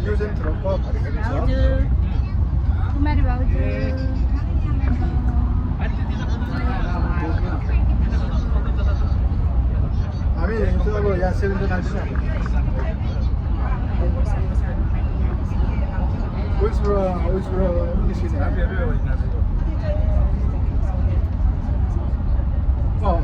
요즘 들어봐 가리가리 भाउजू कुमारी भाउजू हामी हिँड्छु अब यहाँ 719 which English is oh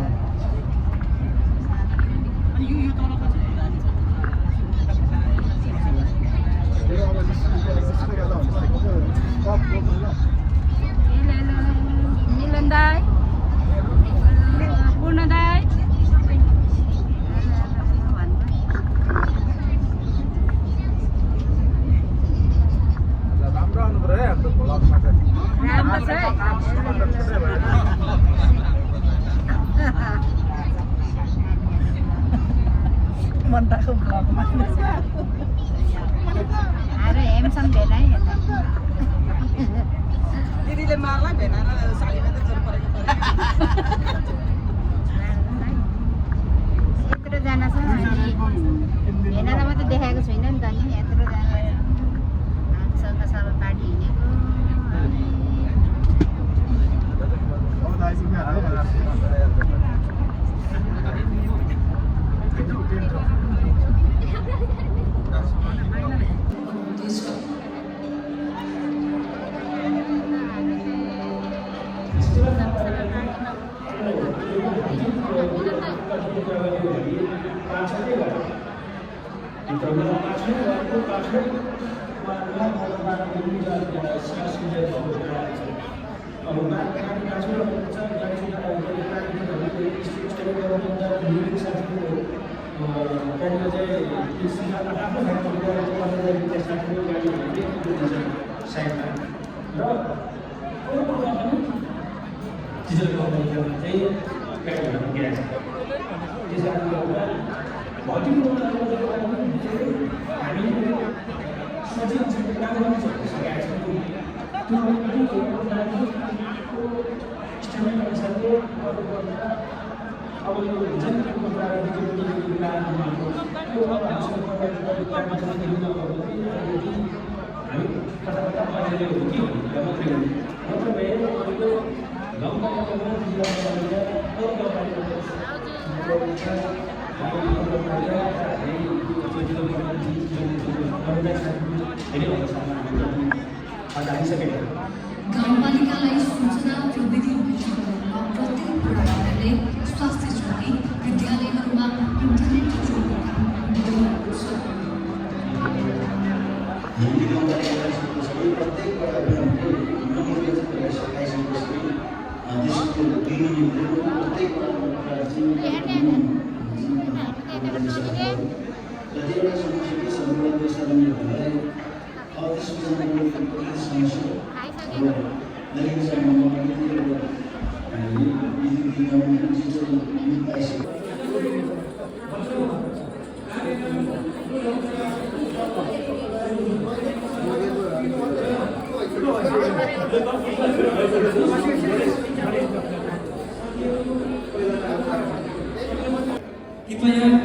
मिलन दाई पूर्ण दाई Mantakang vlog man. अरे हेमसँग भेट है दिदीले मार्ला भेनाएर साडीमा त जोर परेको यत्रोजना छ भेनाएर मात्रै देखाएको छैन नि त नि यत्रोजना हामीसँग सबै पार्टी हिँडेको गाउँपालिकालाई सूचना प्रविधि भइसकेको प्रत्येक प्रणालीले स्वास्थ्य जोडी विद्यालयहरूमा इन्टरनेट जोड्ने काम गरिरहेको छ। हिन्दी गाउँपालिकालाई सबै प्रत्येक अभियानले नमूल्य चाहिँ सकाइसकेको छ। त्यसको दिनदिनको प्रत्येक कतिवटा समस्या सम्बन्धित साधनहरूलाई अब त्यसको समस्या कृपया